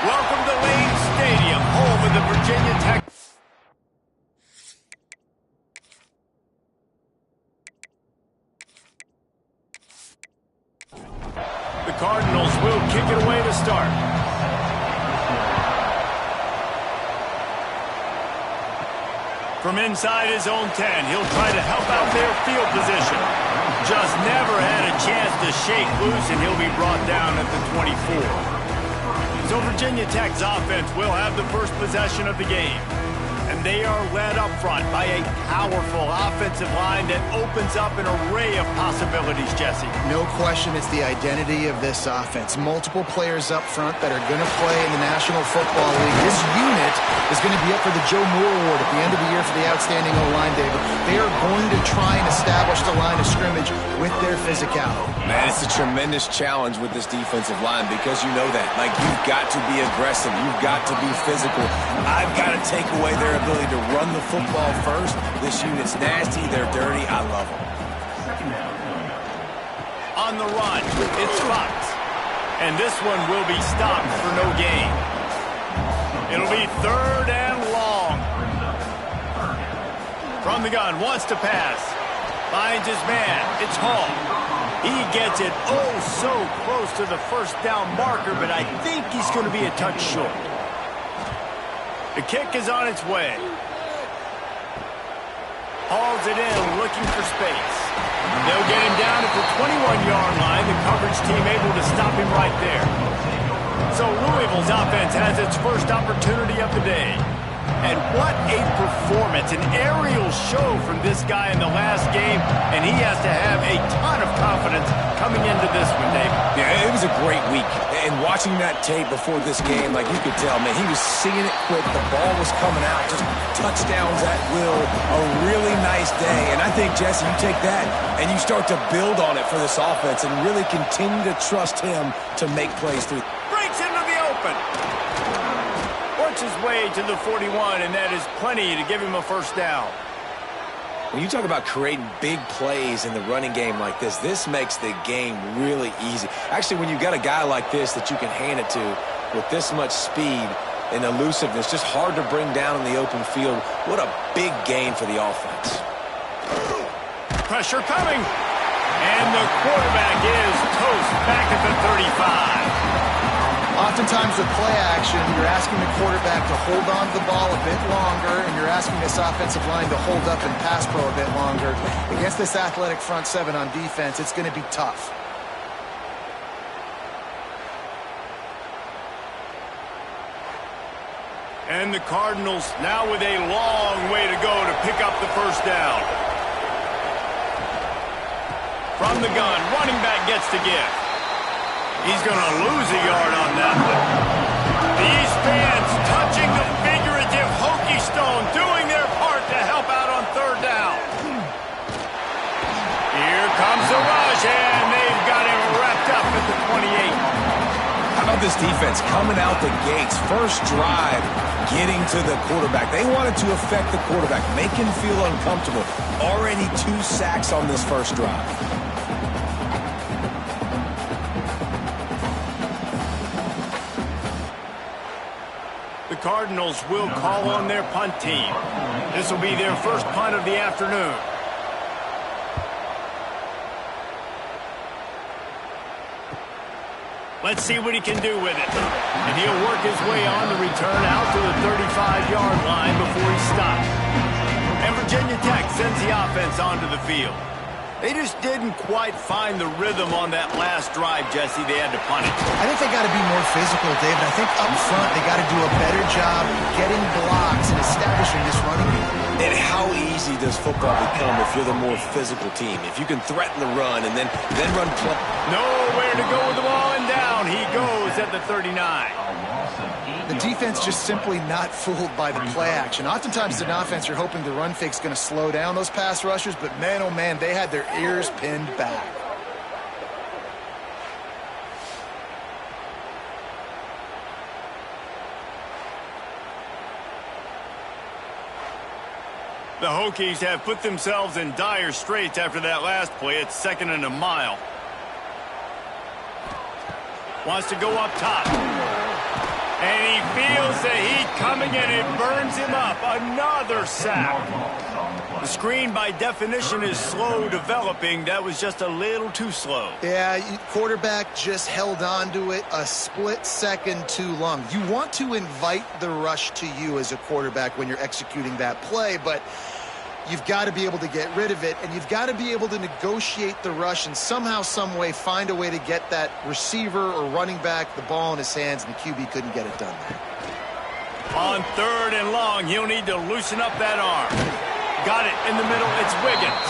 Welcome to Lane Stadium, home of the Virginia Tech. The Cardinals will kick it away to start. From inside his own 10, he'll try to help out their field position. Just never had a chance to shake loose, and he'll be brought down at the 24. So Virginia Tech's offense will have the first possession of the game. And they are led up front by a powerful offensive line that opens up an array of possibilities, Jesse. No question it's the identity of this offense. Multiple players up front that are going to play in the National Football League. This unit is going to be up for the Joe Moore Award at the end of the year for the outstanding O-line, David. They are going to try and establish the line of scrimmage with their physicality. Man, it's a tremendous challenge with this defensive line because you know that. Like, you've got to be aggressive. You've got to be physical. I've got to take away their ability to run the football first. This unit's nasty. They're dirty. I love them. On the run, it's Fox. And this one will be stopped for no gain. It'll be 3rd and long. From the gun, wants to pass. Finds his man. It's Hall. He gets it oh so close to the first down marker, but I think he's going to be a touch short. The kick is on its way. Hauls it in, looking for space. They'll get him down at the 21-yard line. The coverage team able to stop him right there. So Louisville's offense has its first opportunity of the day. And what a performance, an aerial show from this guy in the last game, and he has to have a ton of confidence coming into this one, David. Yeah, it was a great week. And watching that tape before this game, like, you could tell, man, he was seeing it quick. The ball was coming out, just touchdowns at will. A really nice day. And I think, Jesse, you take that and you start to build on it for this offense and really continue to trust him to make plays through. Breaks into the open. Works his way to the 41, and that is plenty to give him a first down. When you talk about creating big plays in the running game like this, this makes the game really easy. Actually, when you've got a guy like this that you can hand it to with this much speed and elusiveness, just hard to bring down in the open field, what a big gain for the offense. Pressure coming. And the quarterback is toast back at the 35. Oftentimes with play action, you're asking the quarterback to hold on to the ball a bit longer, and you're asking this offensive line to hold up and pass pro a bit longer. Against this athletic front seven on defense, it's going to be tough. And the Cardinals now with a long way to go to pick up the first down. From the gun, running back gets the gift. He's going to lose a yard on that one. These fans touching the figurative hokey stone, doing their part to help out on 3rd down. Here comes the rush, and they've got him wrapped up at the 28. How about this defense coming out the gates? First drive, getting to the quarterback. They wanted to affect the quarterback, make him feel uncomfortable. Already 2 sacks on this first drive. The Cardinals will call on their punt team. This will be their first punt of the afternoon. Let's see what he can do with it. And he'll work his way on the return out to the 35-yard line before he's stopped. And Virginia Tech sends the offense onto the field. They just didn't quite find the rhythm on that last drive, Jesse. They had to punt it. I think they got to be more physical, David. I think up front they got to do a better job getting blocks and establishing this running game. And how easy does football become if you're the more physical team? If you can threaten the run and then run play. Nowhere to go with the ball, and down he goes at the 39. The defense just simply not fooled by the play action. Oftentimes in offense, you're hoping the run fake's going to slow down those pass rushers, but man, oh man, they had their ears pinned back. The Hokies have put themselves in dire straits after that last play. It's 2nd and a mile. Wants to go up top. And he feels the heat coming, and it burns him up. Another sack. The screen, by definition, is slow developing. That was just a little too slow. Yeah, quarterback just held on to it a split second too long. You want to invite the rush to you as a quarterback when you're executing that play, but you've got to be able to get rid of it, and you've got to be able to negotiate the rush and somehow, some way, find a way to get that receiver or running back the ball in his hands, and the QB couldn't get it done there. On 3rd and long, he'll need to loosen up that arm. Got it in the middle. It's Wiggins.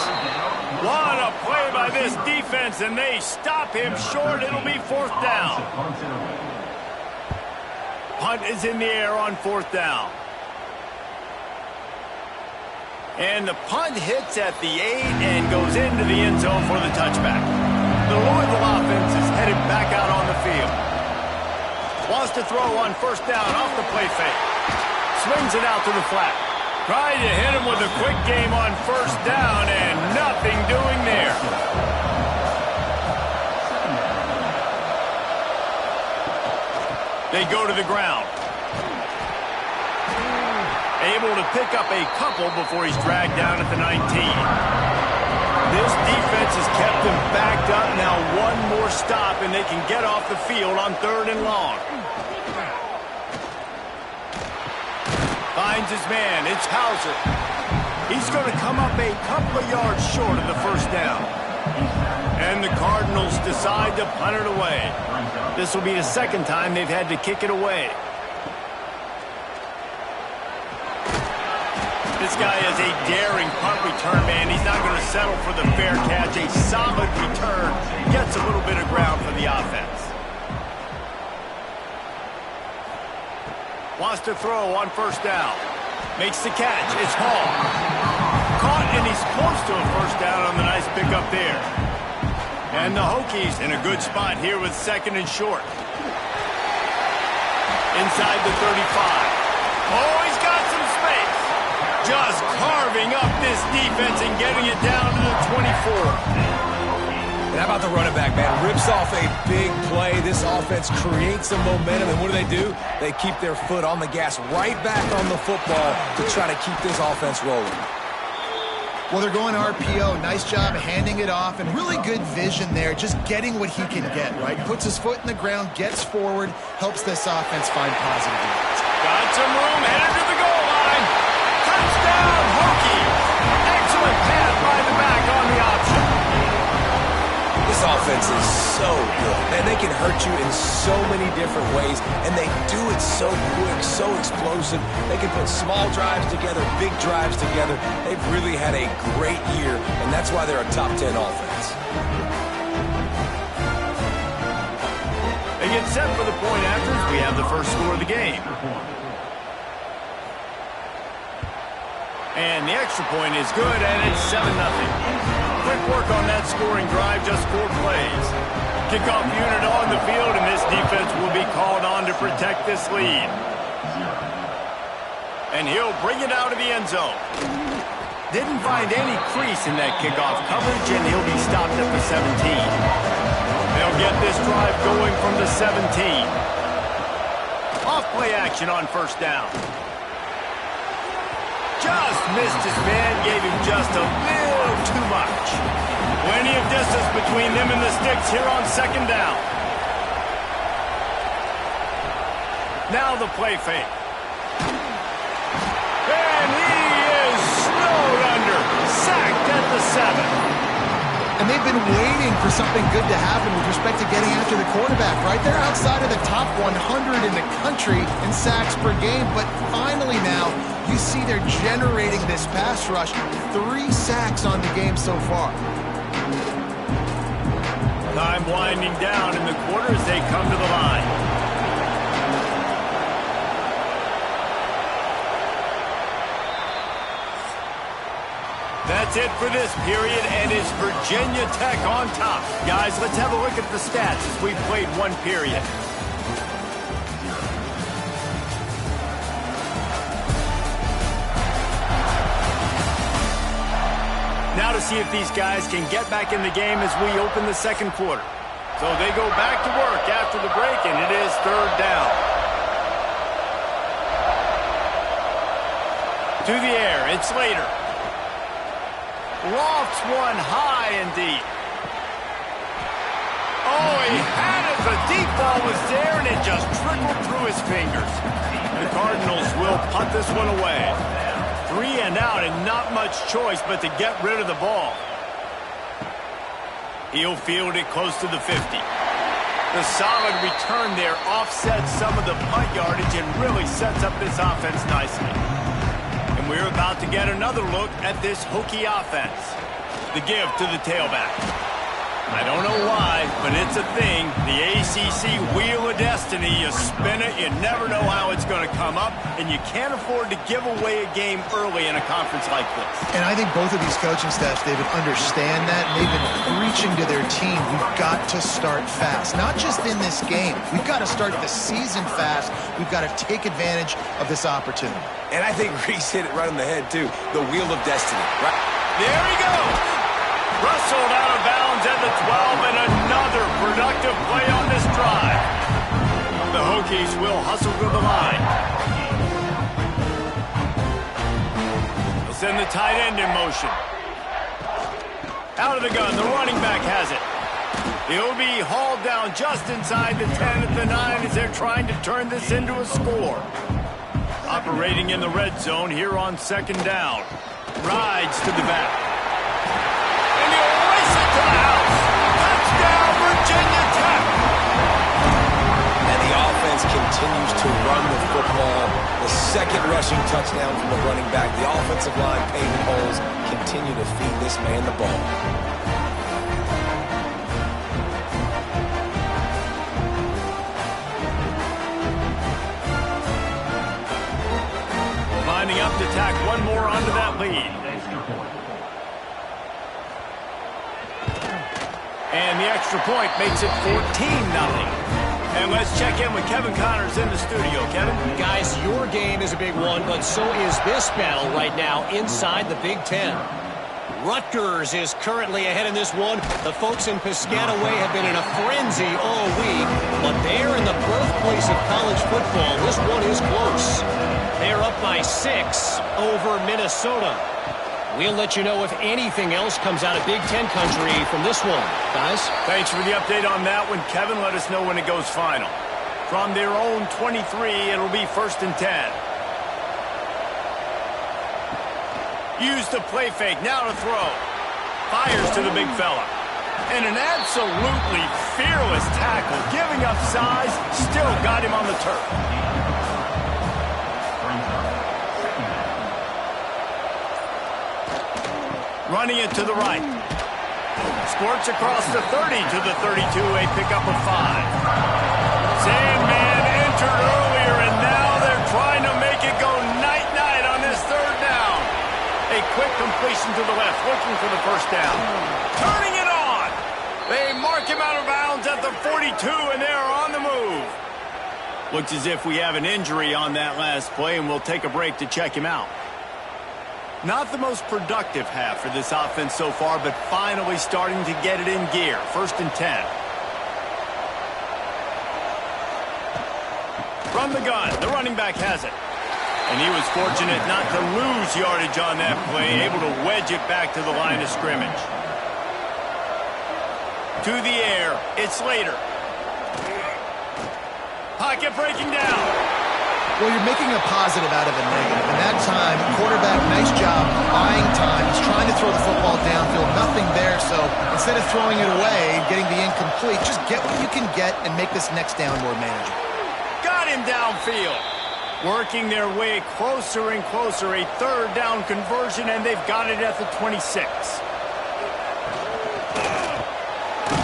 What a play by this defense, and they stop him short. It'll be 4th down. Punt is in the air on 4th down. And the punt hits at the 8 and goes into the end zone for the touchback. The Louisville offense is headed back out on the field. Wants to throw on 1st down off the play fake. Swings it out to the flat. Tried to hit him with a quick game on 1st down, and nothing doing there. They go to the ground. Able to pick up a couple before he's dragged down at the 19. This defense has kept them backed up. Now one more stop, and they can get off the field on 3rd and long. Finds his man. It's Hauser. He's going to come up a couple of yards short of the 1st down. And the Cardinals decide to punt it away. This will be the 2nd time they've had to kick it away. This guy is a daring punt return man. He's not going to settle for the fair catch. A solid return. Gets a little bit of ground for the offense. Wants to throw on 1st down. Makes the catch. It's Hall. Caught, and he's close to a 1st down on the nice pickup there. And the Hokies in a good spot here with 2nd and short. Inside the 35. Oh, he's got some space. Just carving up this defense and getting it down to the 24. And how about the running back, man? Rips off a big play. This offense creates some momentum, and what do? They keep their foot on the gas right back on the football to try to keep this offense rolling. Well, they're going RPO. Nice job handing it off, and really good vision there, just getting what he can get, right? Puts his foot in the ground, gets forward, helps this offense find positive yards. Got some room, headed to the goal line. Touchdown, Hokies. Excellent pass by the back on the option. This offense is so good, and they can hurt you in so many different ways, and they do it so quick, so explosive. They can put small drives together, big drives together. They've really had a great year, and that's why they're a top 10 offense. They get set for the point after as we have the first score of the game. And the extra point is good, and it's 7-0. Quick work on that scoring drive, just 4 plays. Kickoff unit on the field, and this defense will be called on to protect this lead. And he'll bring it out of the end zone. Didn't find any crease in that kickoff coverage, and he'll be stopped at the 17. They'll get this drive going from the 17. Off play action on 1st down. Just missed his man, gave him just a little too much. Plenty of distance between them and the sticks here on 2nd down. Now the play fake. And he is snowed under. Sacked at the 7. And they've been waiting for something good to happen with respect to getting after the quarterback, right? They're outside of the top 100 in the country in sacks per game, but finally now you see they're generating this pass rush. 3 sacks on the game so far. Time winding down in the quarter as they come to the line. That's it for this period, and it's Virginia Tech on top. Guys, let's have a look at the stats as we've played 1 period. Now to see if these guys can get back in the game as we open the 2nd quarter. So they go back to work after the break, and it is 3rd down. To the air, it's Slater. Lofts one high and deep. Oh, he had it. The deep ball was there, and it just trickled through his fingers. The Cardinals will punt this one away. 3 and out, and not much choice but to get rid of the ball. He'll field it close to the 50. The solid return there offsets some of the punt yardage and really sets up this offense nicely. And we're about to get another look at this Hokie offense. The give to the tailback. I don't know why, but it's a thing. The ACC Wheel of Destiny, you spin it, you never know how it's going to come up, and you can't afford to give away a game early in a conference like this. And I think both of these coaching staffs, David, understand that, and they've been preaching to their team, we've got to start fast. Not just in this game. We've got to start the season fast. We've got to take advantage of this opportunity. And I think Reese hit it right on the head, too. The Wheel of Destiny. Right? There he goes. Wrestled out of bounds at the 12, and another productive play on this drive. The Hokies will hustle to the line. They'll send the tight end in motion. Out of the gun, the running back has it. He'll be hauled down just inside the 10 at the 9 as they're trying to turn this into a score. Operating in the red zone here on 2nd down. Rides to the back. To the house. Touchdown, Virginia Tech. And the offense continues to run the football. The second rushing touchdown from the running back. The offensive line paving holes continue to feed this man the ball. Lining up to tack one more onto that lead. And the extra point makes it 14-0. And let's check in with Kevin Connors in the studio. Kevin? Guys, your game is a big one, but so is this battle right now inside the Big Ten. Rutgers is currently ahead in this one. The folks in Piscataway have been in a frenzy all week, but they're in the birthplace of college football. This one is close. They're up by 6 over Minnesota. We'll let you know if anything else comes out of Big Ten country from this one. Guys? Thanks for the update on that one. Kevin, let us know when it goes final. From their own 23, it'll be 1st and 10. Use the play fake. Now to throw. Fires to the big fella. And an absolutely fearless tackle. Giving up size. Still got him on the turf. Running it to the right. Squirts across the 30 to the 32, a pickup of 5. Sandman entered earlier, and now they're trying to make it go night-night on this 3rd down. A quick completion to the left, looking for the 1st down. Turning it on. They mark him out of bounds at the 42, and they're on the move. Looks as if we have an injury on that last play, and we'll take a break to check him out. Not the most productive half for this offense so far, but finally starting to get it in gear. 1st and 10. From the gun, the running back has it. And he was fortunate not to lose yardage on that play, able to wedge it back to the line of scrimmage. To the air, it's Slater. Pocket breaking down. Well, you're making a positive out of a negative. And that time, quarterback, nice job buying time. He's trying to throw the football downfield. Nothing there, so instead of throwing it away, getting the incomplete, just get what you can get and make this next down more manageable. Got him downfield. Working their way closer and closer. A 3rd down conversion, and they've got it at the 26.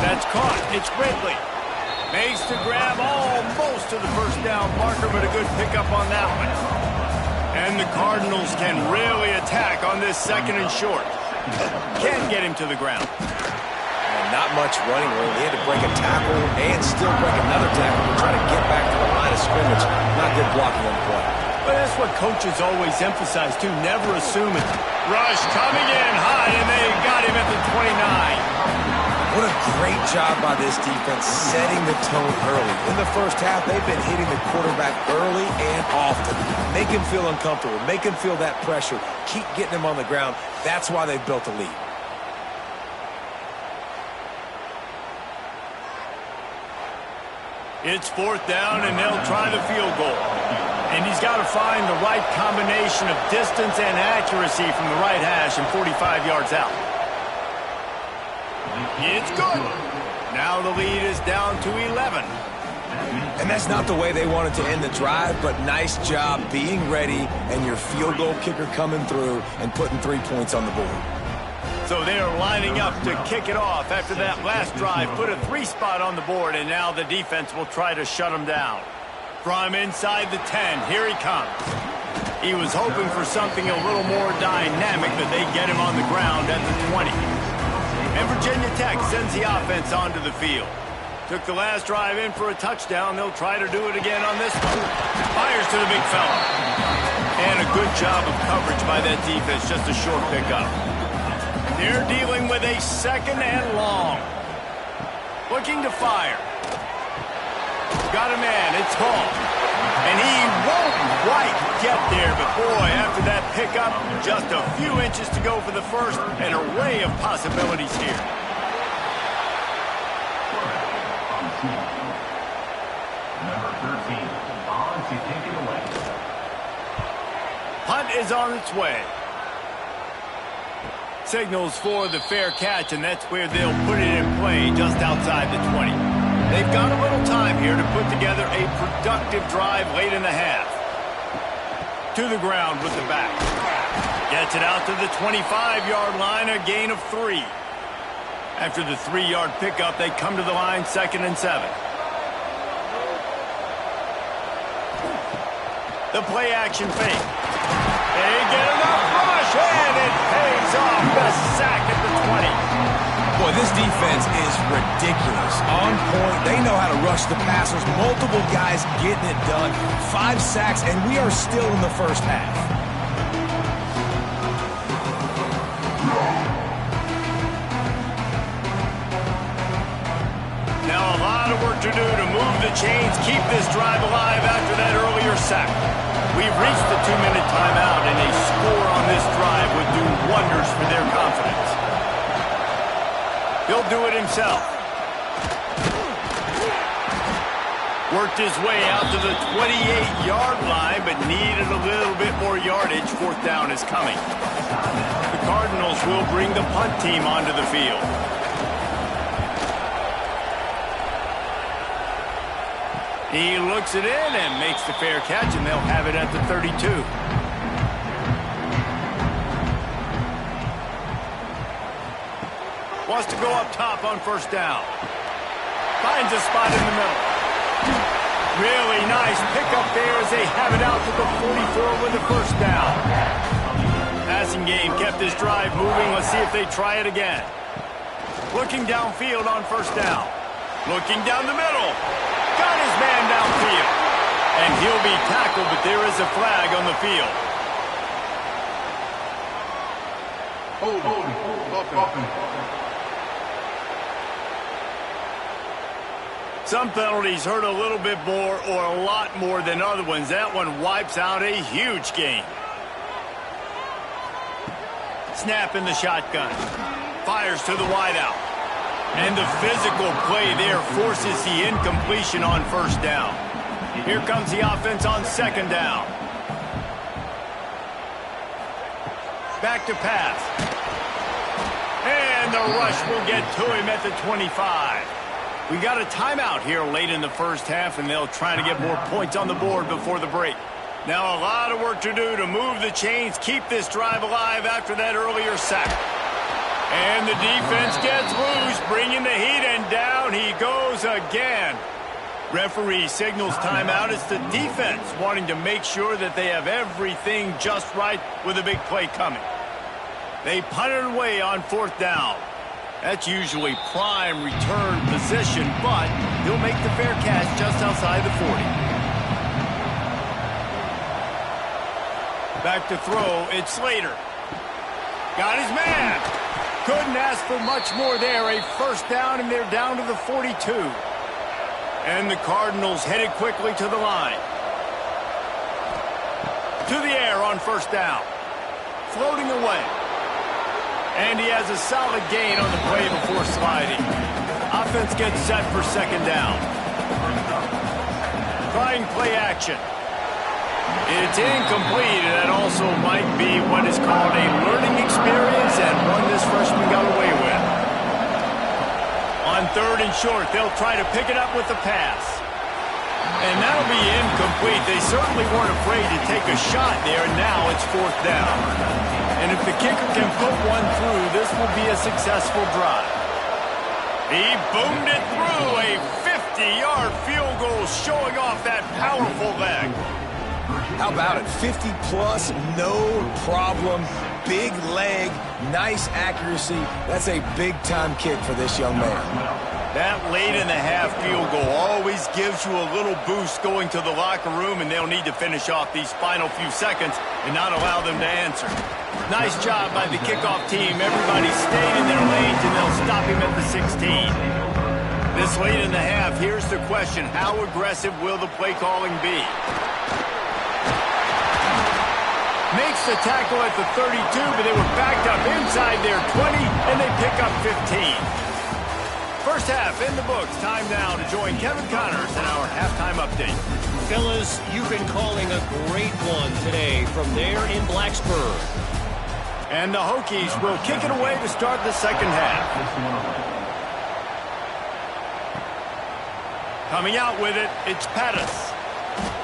That's caught. It's Ridley. Makes the grab almost to the 1st down marker, but a good pickup on that one. And the Cardinals can really attack on this 2nd and short. Can't get him to the ground. And not much running room. He had to break a tackle and still break another tackle to try to get back to the line of scrimmage. Not good blocking on the play. But that's what coaches always emphasize, too. Never assume it. Rush coming in high, and they got him at the 29. What a great job by this defense setting the tone early. In the first half, they've been hitting the quarterback early and often. Make him feel uncomfortable. Make him feel that pressure. Keep getting him on the ground. That's why they've built a lead. It's 4th down, and they'll try the field goal. And he's got to find the right combination of distance and accuracy from the right hash and 45 yards out. It's good. Now the lead is down to 11. And that's not the way they wanted to end the drive, but nice job being ready and your field goal kicker coming through and putting 3 points on the board. So they're lining up to kick it off after that last drive. Put a 3 spot on the board, and now the defense will try to shut them down. From inside the 10, here he comes. He was hoping for something a little more dynamic, but they get him on the ground at the 20. And Virginia Tech sends the offense onto the field. Took the last drive in for a touchdown. They'll try to do it again on this one. Fires to the big fella. And a good job of coverage by that defense, just a short pickup. They're dealing with a 2nd and long. Looking to fire. Got a man, it's Hall. And he won't quite get there, but boy, after that pickup, just a few inches to go for the first, an array of possibilities here. Number 13, on to take it away. Punt is on its way. Signals for the fair catch, and that's where they'll put it in play just outside the 20. They've got a little time here to put together a productive drive late in the half. To the ground with the back. Gets it out to the 25-yard line, a gain of 3. After the 3-yard pickup, they come to the line 2nd and 7. The play action fake. They get enough rush, and it pays off. The sack at the 20. Boy, this defense is ridiculous. On point. They know how to rush the passers. Multiple guys getting it done. 5 sacks, and we are still in the first half. Now a lot of work to do to move the chains, keep this drive alive after that earlier sack. We've reached the 2-minute timeout, and a score on this drive would do wonders for their confidence. He'll do it himself. Worked his way out to the 28-yard line, but needed a little bit more yardage. 4th down is coming. The Cardinals will bring the punt team onto the field. He looks it in and makes the fair catch, and they'll have it at the 32. Wants to go up top on 1st down. Finds a spot in the middle. Really nice pickup there as they have it out to the 44 with the 1st down. Passing game kept this drive moving. Let's see if they try it again. Looking downfield on 1st down. Looking down the middle. Got his man downfield. And he'll be tackled, but there is a flag on the field. Some penalties hurt a little bit more or a lot more than other ones. That one wipes out a huge game. Snap in the shotgun. Fires to the wideout. And the physical play there forces the incompletion on 1st down. Here comes the offense on 2nd down. Back to pass. And the rush will get to him at the 25. We got a timeout here late in the first half, and they'll try to get more points on the board before the break. Now a lot of work to do to move the chains, keep this drive alive after that earlier sack. And the defense gets loose, bringing the heat, and down he goes again. Referee signals timeout. It's the defense wanting to make sure that they have everything just right with a big play coming. They punt it away on 4th down. That's usually prime return position, but he'll make the fair catch just outside the 40. Back to throw, it's Slater. Got his man. Couldn't ask for much more there. A first down, and they're down to the 42. And the Cardinals headed quickly to the line. To the air on first down. Floating away. And he has a solid gain on the play before sliding. Offense gets set for second down. Trying play action. It's incomplete, and that also might be what is called a learning experience and one this freshman got away with. On third and short, they'll try to pick it up with the pass. And that'll be incomplete. They certainly weren't afraid to take a shot there, and now it's fourth down. And if the kicker can put one through, this will be a successful drive. He boomed it through, a 50-yard field goal showing off that powerful leg. How about it? 50-plus, no problem. Big leg, nice accuracy. That's a big-time kick for this young man. That late-in-the-half field goal always gives you a little boost going to the locker room, and they'll need to finish off these final few seconds and not allow them to answer. Nice job by the kickoff team. Everybody stayed in their lanes, and they'll stop him at the 16. This late in the half, here's the question. How aggressive will the play calling be? Makes the tackle at the 32, but they were backed up inside their 20, and they pick up 15. First half in the books. Time now to join Kevin Connors in our halftime update. Fellas, you've been calling a great one today from there in Blacksburg. And the Hokies will kick it away to start the second half. Coming out with it, it's Pettis.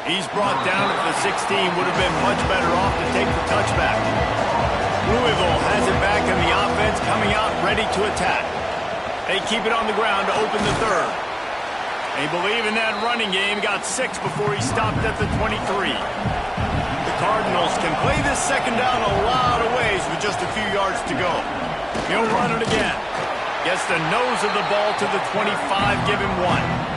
He's brought down at the 16. Would have been much better off to take the touchback. Louisville has it back in the offense, coming out ready to attack. They keep it on the ground to open the third. They believe in that running game. Got 6 before he stopped at the 23. The Cardinals can play this second down a lot of ways with just a few yards to go. He'll run it again. Gets the nose of the ball to the 25, give him 1.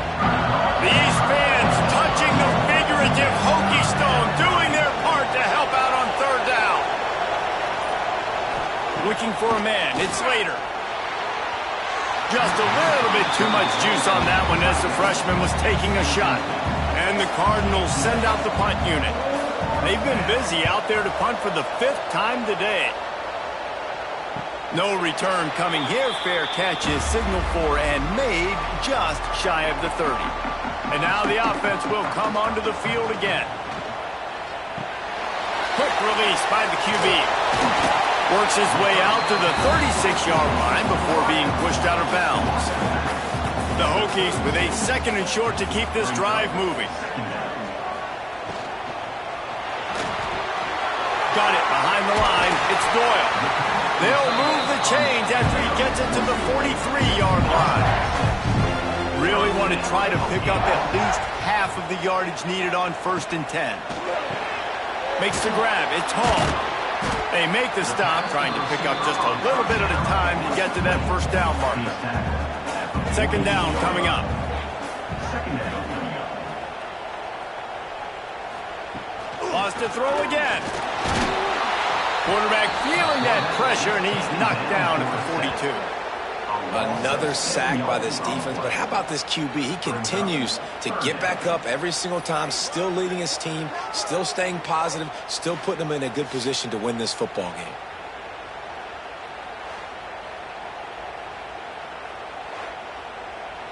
These fans touching the figurative Hokie stone, doing their part to help out on third down. Looking for a man. It's Slater. Just a little bit too much juice on that one as the freshman was taking a shot. And the Cardinals send out the punt unit. They've been busy out there to punt for the 5th time today. No return coming here. Fair catch is signaled for and made just shy of the 30. And now the offense will come onto the field again. Quick release by the QB. Works his way out to the 36-yard line before being pushed out of bounds. The Hokies with a second and short to keep this drive moving. Got it behind the line. It's Doyle. They'll move the chains after he gets it to the 43-yard line. Really want to try to pick up at least half of the yardage needed on 1st and 10. Makes the grab. It's Hall. They make the stop, trying to pick up just a little bit at a time to get to that first down marker. Second down coming up. Lost to throw again. Quarterback feeling that pressure, and he's knocked down at the 42. Another sack by this defense, but how about this QB? He continues to get back up every single time, still leading his team, still staying positive, still putting them in a good position to win this football game.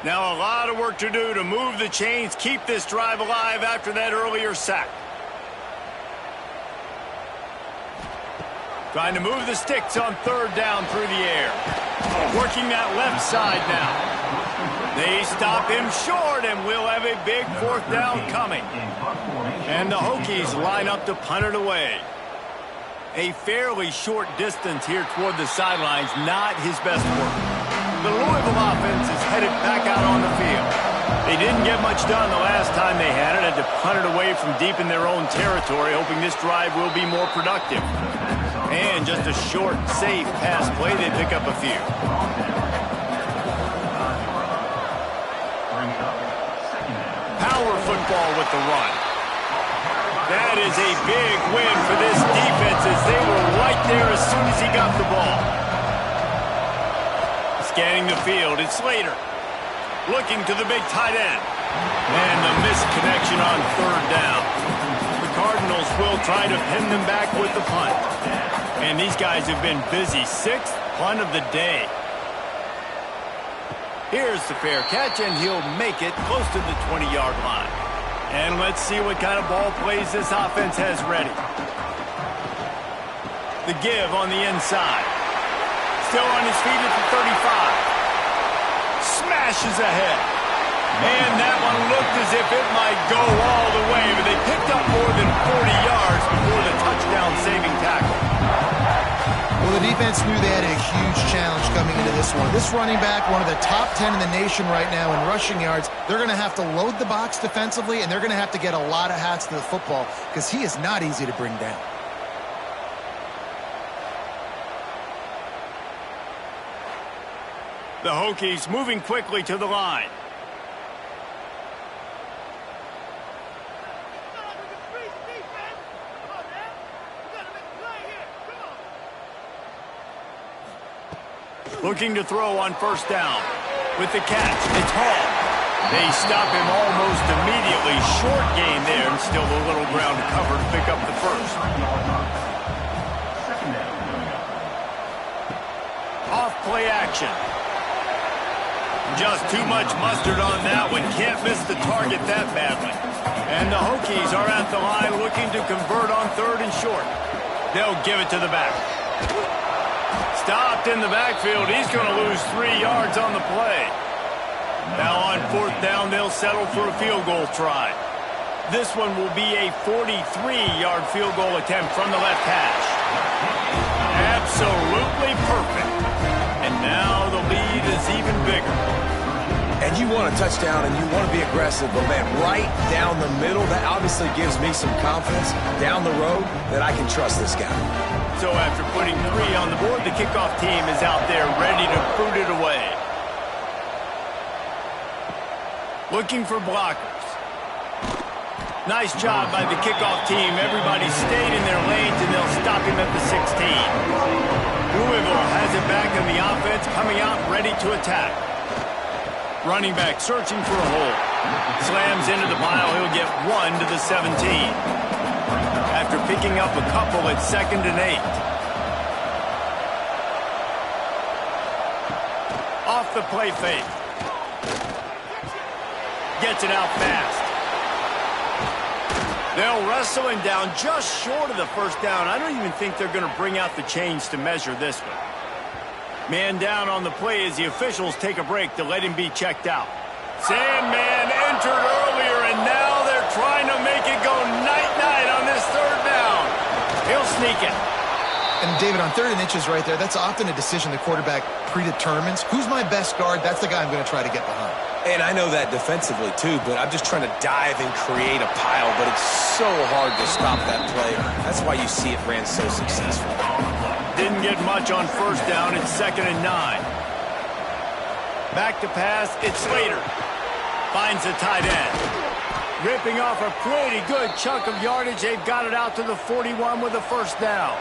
Now a lot of work to do to move the chains, keep this drive alive after that earlier sack. Trying to move the sticks on third down through the air. Working that left side now. They stop him short, and we'll have a big 4th down coming. And the Hokies line up to punt it away. A fairly short distance here toward the sidelines, not his best work. The Louisville offense is headed back out on the field. They didn't get much done the last time they had it. Had to punt it away from deep in their own territory, hoping this drive will be more productive. And just a short, safe pass play, they pick up a few. Power football with the run. That is a big win for this defense as they were right there as soon as he got the ball. Scanning the field, it's Slater. Looking to the big tight end. And the missed connection on third down. The Cardinals will try to pin them back with the punt. And these guys have been busy. Sixth punt of the day. Here's the fair catch, and he'll make it close to the 20-yard line. And let's see what kind of ball plays this offense has ready. The give on the inside. Still on his feet at the 35. Smashes ahead. And that one looked as if it might go all the way, but they picked up more than 40 yards before the touchdown-saving tackle. Well, the defense knew they had a huge challenge coming into this one. This running back, one of the top 10 in the nation right now in rushing yards, they're going to have to load the box defensively, and they're going to have to get a lot of hats to the football because he is not easy to bring down. The Hokies moving quickly to the line. Looking to throw on first down. With the catch, it's Hall. They stop him almost immediately. Short gain there, and still a little ground to cover to pick up the first. Off play action. Just too much mustard on that one. Can't miss the target that badly. And the Hokies are at the line looking to convert on third and short. They'll give it to the back. Stopped in the backfield. He's going to lose 3 yards on the play. Now on fourth down, they'll settle for a field goal try. This one will be a 43-yard field goal attempt from the left hash. Absolutely perfect. And now the lead is even bigger. And you want a touchdown and you want to be aggressive, but man, right down the middle, that obviously gives me some confidence down the road that I can trust this guy. So after putting 3 on the board, the kickoff team is out there ready to boot it away. Looking for blockers. Nice job by the kickoff team. Everybody stayed in their lanes, and they'll stop him at the 16. Louisville has it back in the offense, coming out ready to attack. Running back searching for a hole. Slams into the pile. He'll get 1 to the 17. After picking up a couple at 2nd and 8. Off the play fake. Gets it out fast. They'll wrestle him down just short of the first down. I don't even think they're going to bring out the chains to measure this one. Man down on the play as the officials take a break to let him be checked out. Sandman entered earlier, and now they're trying to make it go night-night on this third down. He'll sneak it. And David, on 3rd and inches right there, that's often a decision the quarterback predetermines. Who's my best guard? That's the guy I'm going to try to get behind. And I know that defensively too, but I'm just trying to dive and create a pile, but it's so hard to stop that play. That's why you see it ran so successful. Didn't get much on first down. It's 2nd and 9. Back to pass. It's Slater. Finds the tight end. Ripping off a pretty good chunk of yardage. They've got it out to the 41 with a first down.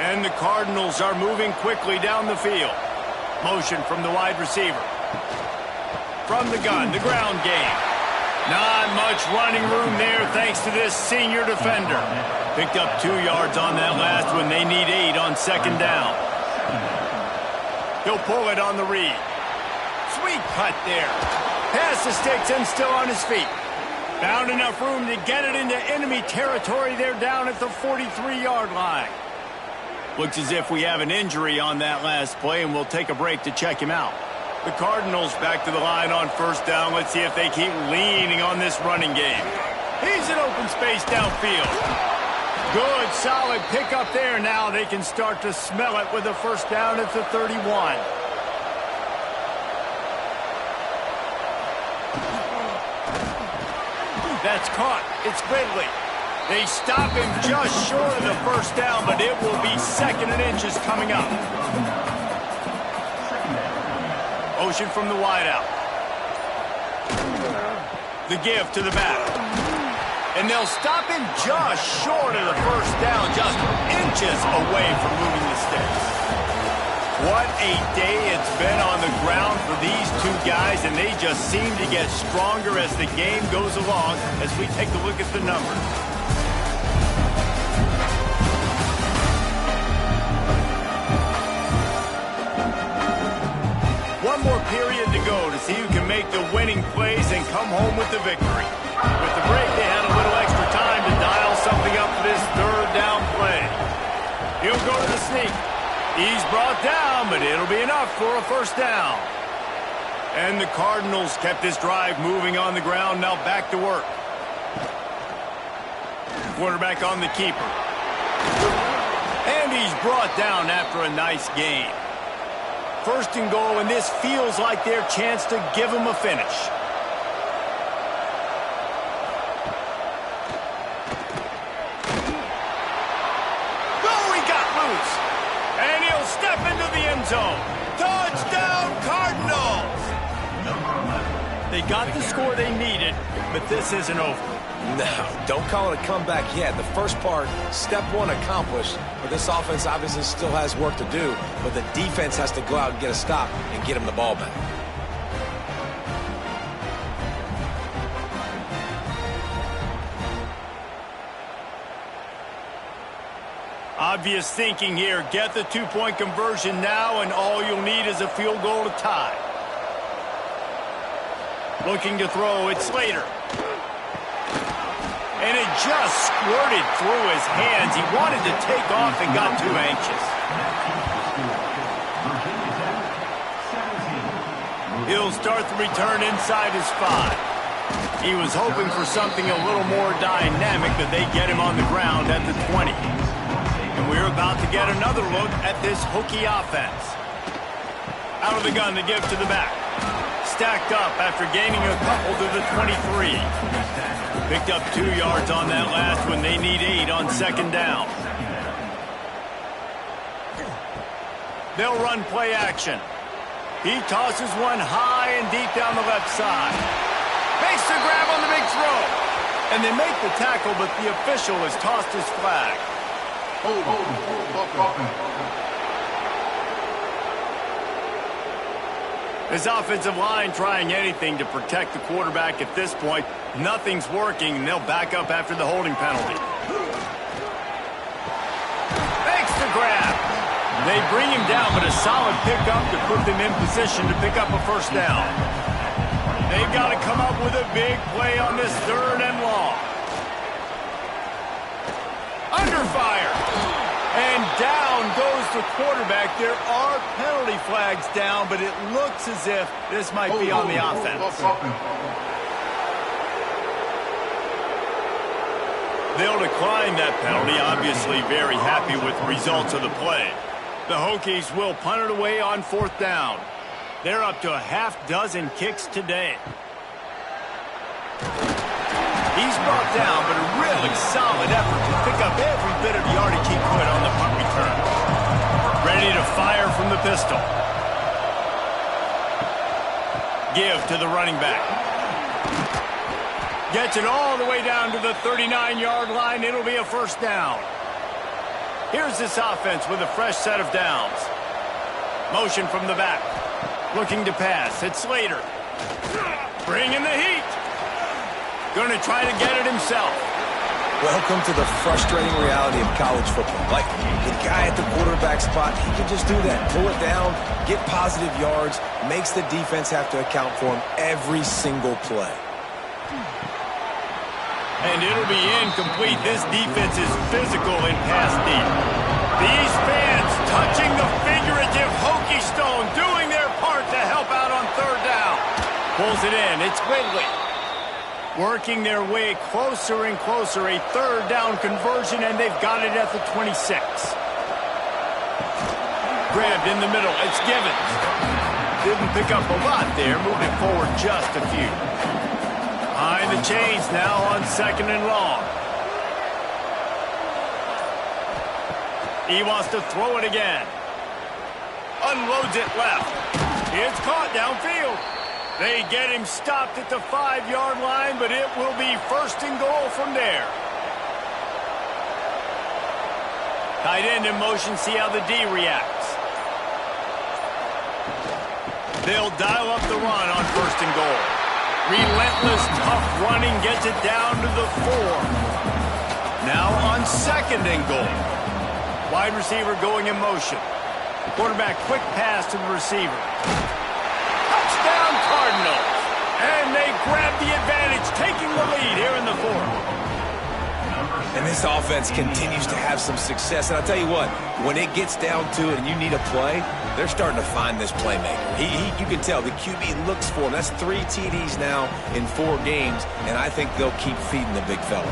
And the Cardinals are moving quickly down the field. Motion from the wide receiver. From the gun, the ground game. Not much running room there thanks to this senior defender. Picked up 2 yards on that last one. They need 8 on 2nd down. He'll pull it on the read. Sweet cut there. Pass the sticks and still on his feet. Found enough room to get it into enemy territory. They're down at the 43-yard line. Looks as if we have an injury on that last play, and we'll take a break to check him out. The Cardinals back to the line on first down. Let's see if they keep leaning on this running game. He's in open space downfield. Good, solid pickup there. Now they can start to smell it with a first down at the 31. That's caught. It's Gridley. They stop him just short of the first down, but it will be 2nd and inches coming up. Motion from the wideout. The give to the back. And they'll stop him just short of the first down, just inches away from moving the sticks. What a day it's been on the ground for these two guys, and they just seem to get stronger as the game goes along as we take a look at the numbers. One more period to go to see who can make the winning plays and come home with the victory. With the break, they had a little extra time to dial something up for this third down play. He'll go to the sneak. He's brought down, but it'll be enough for a first down. And the Cardinals kept this drive moving on the ground, now back to work. Quarterback on the keeper. And he's brought down after a nice gain. First and goal, and this feels like their chance to give him a finish. Oh, he got loose. And he'll step into the end zone. Touchdown, Cardinals! They got the score they needed, but this isn't over. No, don't call it a comeback yet. The first part, step one accomplished, but this offense obviously still has work to do, but the defense has to go out and get a stop and get him the ball back. Obvious thinking here. Get the two-point conversion now, and all you'll need is a field goal to tie. Looking to throw, it's Slater. And it just squirted through his hands. He wanted to take off and got too anxious. He'll start the return inside his 5. He was hoping for something a little more dynamic, but they get him on the ground at the 20. And we're about to get another look at this Hokie offense. Out of the gun to give to the back. Stacked up after gaining a couple to the 23. Picked up 2 yards on that last one. They need 8 on second down. They'll run play action. He tosses one high and deep down the left side. Makes the grab on the big throw. And they make the tackle, but the official has tossed his flag. This offensive line trying anything to protect the quarterback at this point. Nothing's working, and they'll back up after the holding penalty. Makes the grab. They bring him down, but a solid pickup to put them in position to pick up a first down. They've got to come up with a big play on this third and long. Under fire. And down goes the quarterback. There are penalty flags down, but it looks as if this might be on the offense. They'll decline that penalty, obviously very happy with the results of the play. The Hokies will punt it away on fourth down. They're up to a half-dozen kicks today. He's brought down, but a really solid effort to pick up every bit of yardage he could on the punt return. Ready to fire from the pistol. Give to the running back. Gets it all the way down to the 39-yard line. It'll be a first down. Here's this offense with a fresh set of downs. Motion from the back. Looking to pass. It's Slater. Bringing the heat. Going to try to get it himself. Welcome to the frustrating reality of college football. Like, the guy at the quarterback spot, he can just do that. Pull it down, get positive yards, makes the defense have to account for him every single play. And it'll be incomplete. This defense is physical and pass deep. These fans touching the figurative Hokie stone, doing their part to help out on third down. Pulls it in. It's Quigley. Working their way closer and closer. A third down conversion, and they've got it at the 26. Grabbed in the middle. It's Givens. Didn't pick up a lot there. Moving forward just a few. Behind the chains now on second and long. He wants to throw it again. Unloads it left. It's caught downfield. They get him stopped at the 5-yard line, but it will be first and goal from there. Tight end in motion, see how the D reacts. They'll dial up the run on 1st and goal. Relentless, tough running gets it down to the 4. Now on 2nd and goal. Wide receiver going in motion. Quarterback quick pass to the receiver. Touchdown Cardinals. And they grab the advantage, taking the lead here in the 4th. And this offense continues to have some success. And I'll tell you what, when it gets down to it and you need a play, they're starting to find this playmaker. You can tell the QB looks for him. That's 3 TDs now in 4 games, and I think they'll keep feeding the big fella.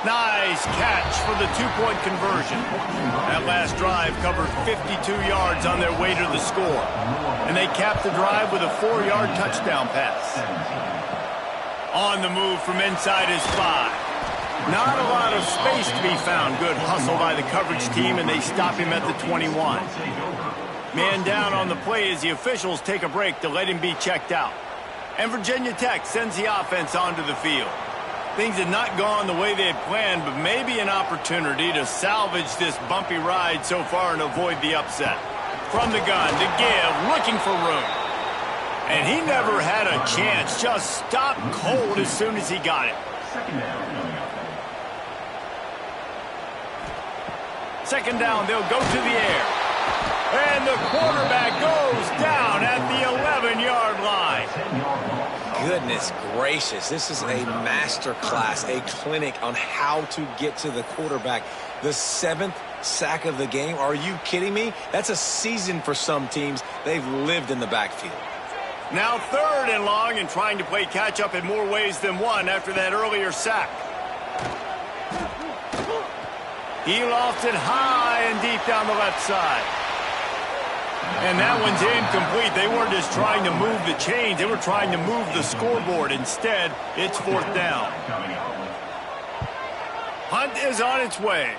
Nice catch for the 2-point conversion. That last drive covered 52 yards on their way to the score. And they capped the drive with a 4-yard touchdown pass. On the move from inside his 5. Not a lot of space to be found. Good hustle by the coverage team, and they stop him at the 21. Man down on the play as the officials take a break to let him be checked out. And Virginia Tech sends the offense onto the field. Things had not gone the way they had planned, but maybe an opportunity to salvage this bumpy ride so far and avoid the upset. From the gun to give, looking for room. And he never had a chance, just stopped cold as soon as he got it. 2nd down, they'll go to the air. And the quarterback goes down at the 11-yard line. Goodness gracious, this is a master class, a clinic on how to get to the quarterback. The 7th sack of the game. Are you kidding me? That's a season for some teams. They've lived in the backfield. Now 3rd and long, and trying to play catch-up in more ways than one after that earlier sack. He lofted high and deep down the left side. And that one's incomplete. They weren't just trying to move the chains. They were trying to move the scoreboard. Instead, it's 4th down. Hunt is on its way.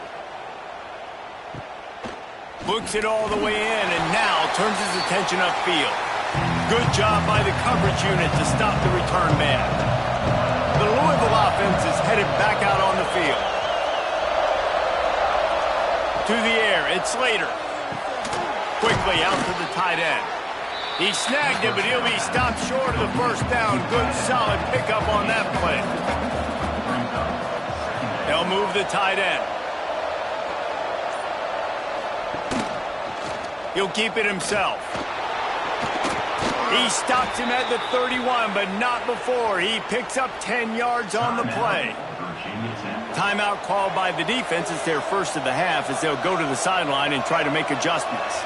Books it all the way in and now turns his attention upfield. Good job by the coverage unit to stop the return man. The Louisville offense is headed back out on the field. To the air, it's Slater. Quickly out to the tight end. He snagged it, but he'll be stopped short of the 1st down. Good, solid pickup on that play. They'll move the tight end. He'll keep it himself. He stops him at the 31, but not before. He picks up 10 yards on the play. Timeout called by the defense. It's their 1st of the half as they'll go to the sideline and try to make adjustments.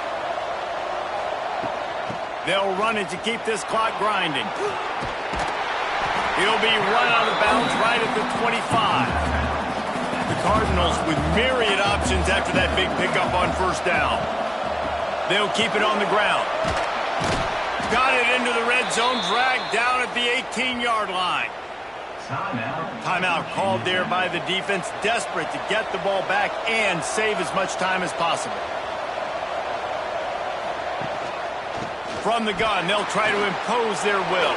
They'll run it to keep this clock grinding. He'll be run out of bounds right at the 25. The Cardinals with myriad options after that big pickup on 1st down. They'll keep it on the ground. Got it into the red zone, dragged down at the 18-yard line. Timeout called there by the defense, desperate to get the ball back and save as much time as possible. From the gun, they'll try to impose their will.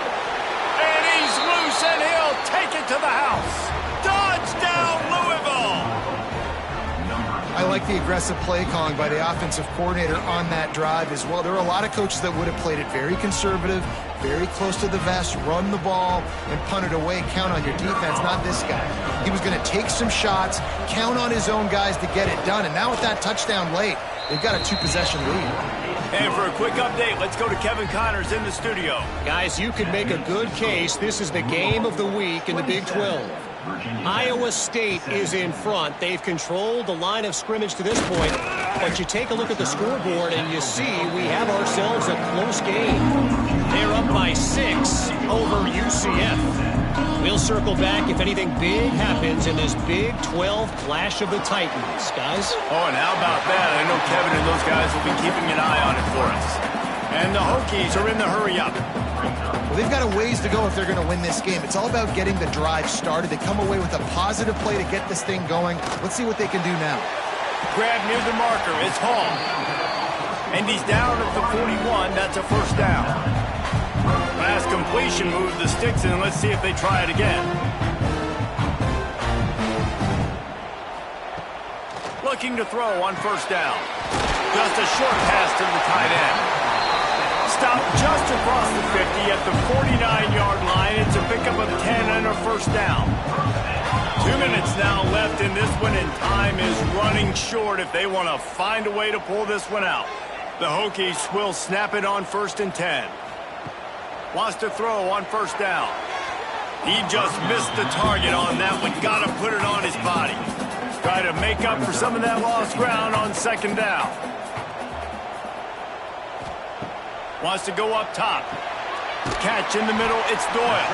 And he's loose, and he'll take it to the house. Touchdown, Louisville! I like the aggressive play calling by the offensive coordinator on that drive as well. There are a lot of coaches that would have played it very conservative, very close to the vest, run the ball, and punt it away. Count on your defense, not this guy. He was going to take some shots, count on his own guys to get it done. And now with that touchdown late, they've got a 2-possession lead. And for a quick update, let's go to Kevin Connors in the studio. Guys, you could make a good case. This is the game of the week in the Big 12. Iowa State is in front. They've controlled the line of scrimmage to this point. But you take a look at the scoreboard and you see we have ourselves a close game. They're up by 6 over UCF. We'll circle back if anything big happens in this Big 12 clash of the Titans, guys. Oh, and how about that? I know Kevin and those guys will be keeping an eye on it for us. And the Hokies are in the hurry-up. Well, they've got a ways to go if they're going to win this game. It's all about getting the drive started. They come away with a positive play to get this thing going. Let's see what they can do now. Grab near the marker. It's Hall. And he's down at the 41. That's a 1st down. Last completion moves the sticks in. Let's see if they try it again. looking to throw on first down. Just a short pass to the tight end. Stopped just across the 50 at the 49-yard line. It's a pickup of 10 and a first down. 2 minutes now left in this one, and time is running short if they want to find a way to pull this one out. The Hokies will snap it on 1st and 10. Wants to throw on first down. He just missed the target on that one. Got to put it on his body. Try to make up for some of that lost ground on 2nd down. Wants to go up top. Catch in the middle. It's Doyle.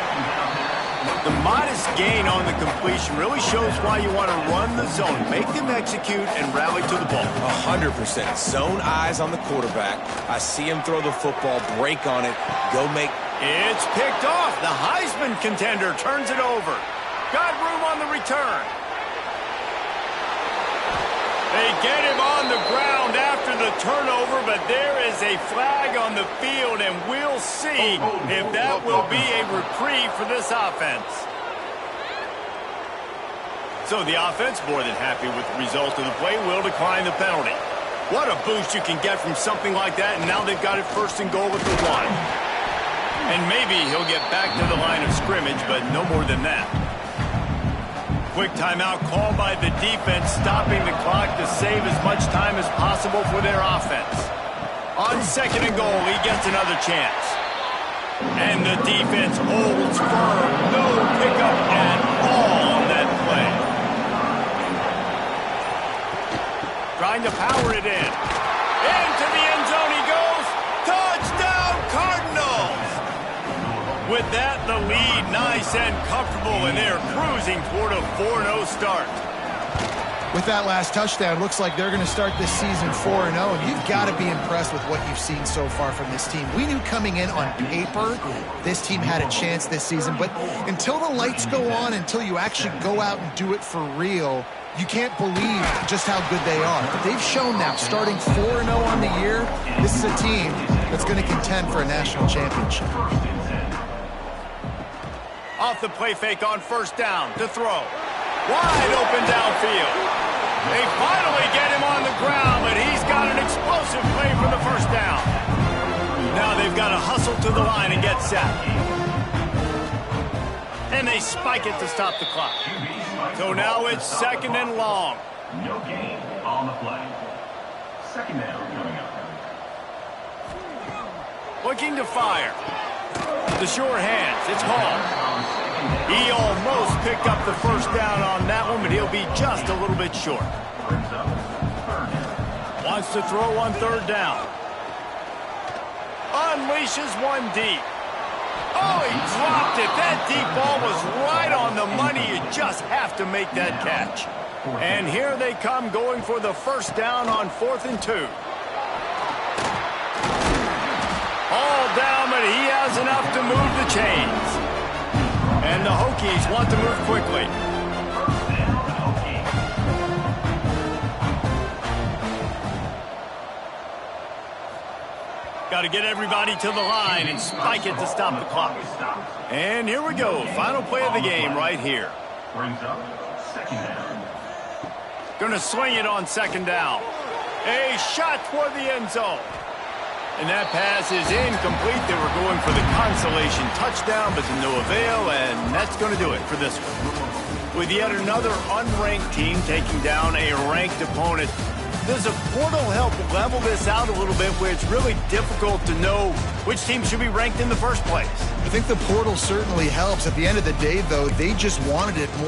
The modest gain on the completion really shows why you want to run the zone. Make them execute and rally to the ball. 100%. Zone eyes on the quarterback. I see him throw the football, break on it, go make... It's picked off. The Heisman contender turns it over. Got room on the return. They get him on the ground after the turnover, but there is a flag on the field, and we'll see if that will be a reprieve for this offense. So the offense, more than happy with the result of the play, will decline the penalty. What a boost you can get from something like that, and now they've got it 1st and goal at the 1. And maybe he'll get back to the line of scrimmage, but no more than that. Quick timeout called by the defense, stopping the clock to save as much time as possible for their offense. On 2nd and goal, he gets another chance. And the defense holds firm. No pickup at all on that play. Trying to power it in. Into the end zone he goes. Touchdown, Cardinals! With that, the lead nice and comfortable, and they're cruising toward a 4-0 start. With that last touchdown, looks like they're going to start this season 4-0, and you've got to be impressed with what you've seen so far from this team. We knew coming in on paper this team had a chance this season, but until the lights go on, until you actually go out and do it for real, you can't believe just how good they are. But they've shown now, starting 4-0 on the year, this is a team that's going to contend for a national championship. Off the play fake on first down to throw. Wide open downfield. They finally get him on the ground, but he's got an explosive play for the first down. Now they've got to hustle to the line and get set. And they spike it to stop the clock. So now it's 2nd and long. No gain on the play. 2nd down coming up. Looking to fire. The sure hands. It's Hall. He almost picked up the first down on that one, but he'll be just a little bit short. Wants to throw on 3rd down. Unleashes one deep. Oh, he dropped it. That deep ball was right on the money. You just have to make that catch. And here they come going for the first down on 4th and 2. All down, but he has enough to move the chains. And the Hokies want to move quickly. Got to get everybody to the line and spike it to stop the clock. And here we go. Final play of the game right here. Brings up 2nd down. Going to swing it on 2nd down. A shot toward the end zone. And that pass is incomplete. They were going for the consolation touchdown, but to no avail, and that's going to do it for this one. With yet another unranked team taking down a ranked opponent, does a portal help level this out a little bit where it's really difficult to know which team should be ranked in the first place? I think the portal certainly helps. At the end of the day, though, they just wanted it more.